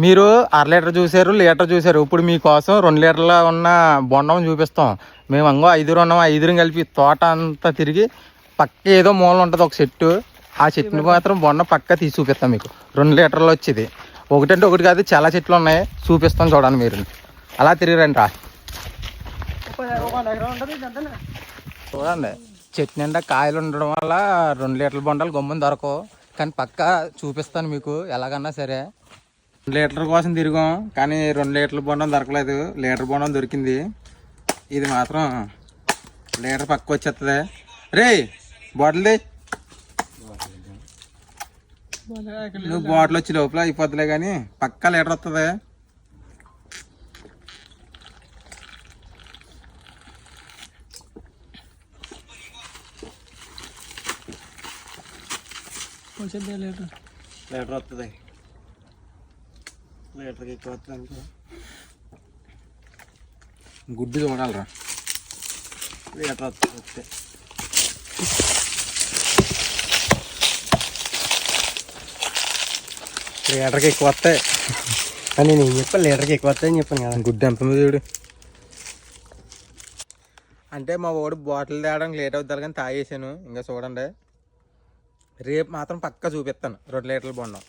మీరు 1/2 లీటర్ చూసారు, లీటర్ చూసారు. ఇప్పుడు మీకోసం 2 లీటర్ల ఉన్న బొండం చూపిస్తాం. మేము అంగో 5 ఉన్నాం, 5 కలిపి తోట అంతా తిరిగి పక్క ఏదో మూల ఉంటుంది ఒక చెట్టు. ఆ చెట్టుని మాత్రం బొండం పక్క తీసి చూపిస్తాం మీకు. 2 లీటర్లు వచ్చేది. ఒకటంటే ఒకటి కాదు, చాలా చెట్లు ఉన్నాయి, చూపిస్తాం చూడండి. మీరు అలా తిరిగిరండి రా. చూడండి, చెట్టు నిండా కాయలు ఉండడం వల్ల 2 లీటర్ల బొండాలు గమ్మున దొరకవు. కానీ పక్క చూపిస్తాను మీకు ఎలాగన్నా సరే. 2 లీటర్ కోసం తిరిగాం, కానీ 2 లీటర్ల బొండం దొరకలేదు. లీటర్ బొండం దొరికింది. ఇది మాత్రం లీటర్ పక్క వచ్చేస్తుంది. రే బాటిల్ది, నువ్వు బాటిల్ వచ్చి లోపల అయిపోద్దులే, కానీ పక్క లీటర్ వస్తుంది. లీటర్ వస్తుంది, లీటర్కి ఎక్కువ వస్తుంది అనుకో. గుడ్డు చూడాలరా, లీటర్ వస్తుంది. లీటర్కి ఎక్కువ వస్తాయి అని నేను చెప్పాను. లీటర్కి ఎక్కువ వస్తాయని చెప్పాను కదా. గుడ్డు ఎంత ఉంది చూడు. అంటే మా వాడు బాటిల్ తేవడానికి లేట్ అవుతారు కానీ తాగేసాను. ఇంకా చూడండి, రేపు మాత్రం పక్కా చూపిస్తాను 2 లీటర్ల బొండం.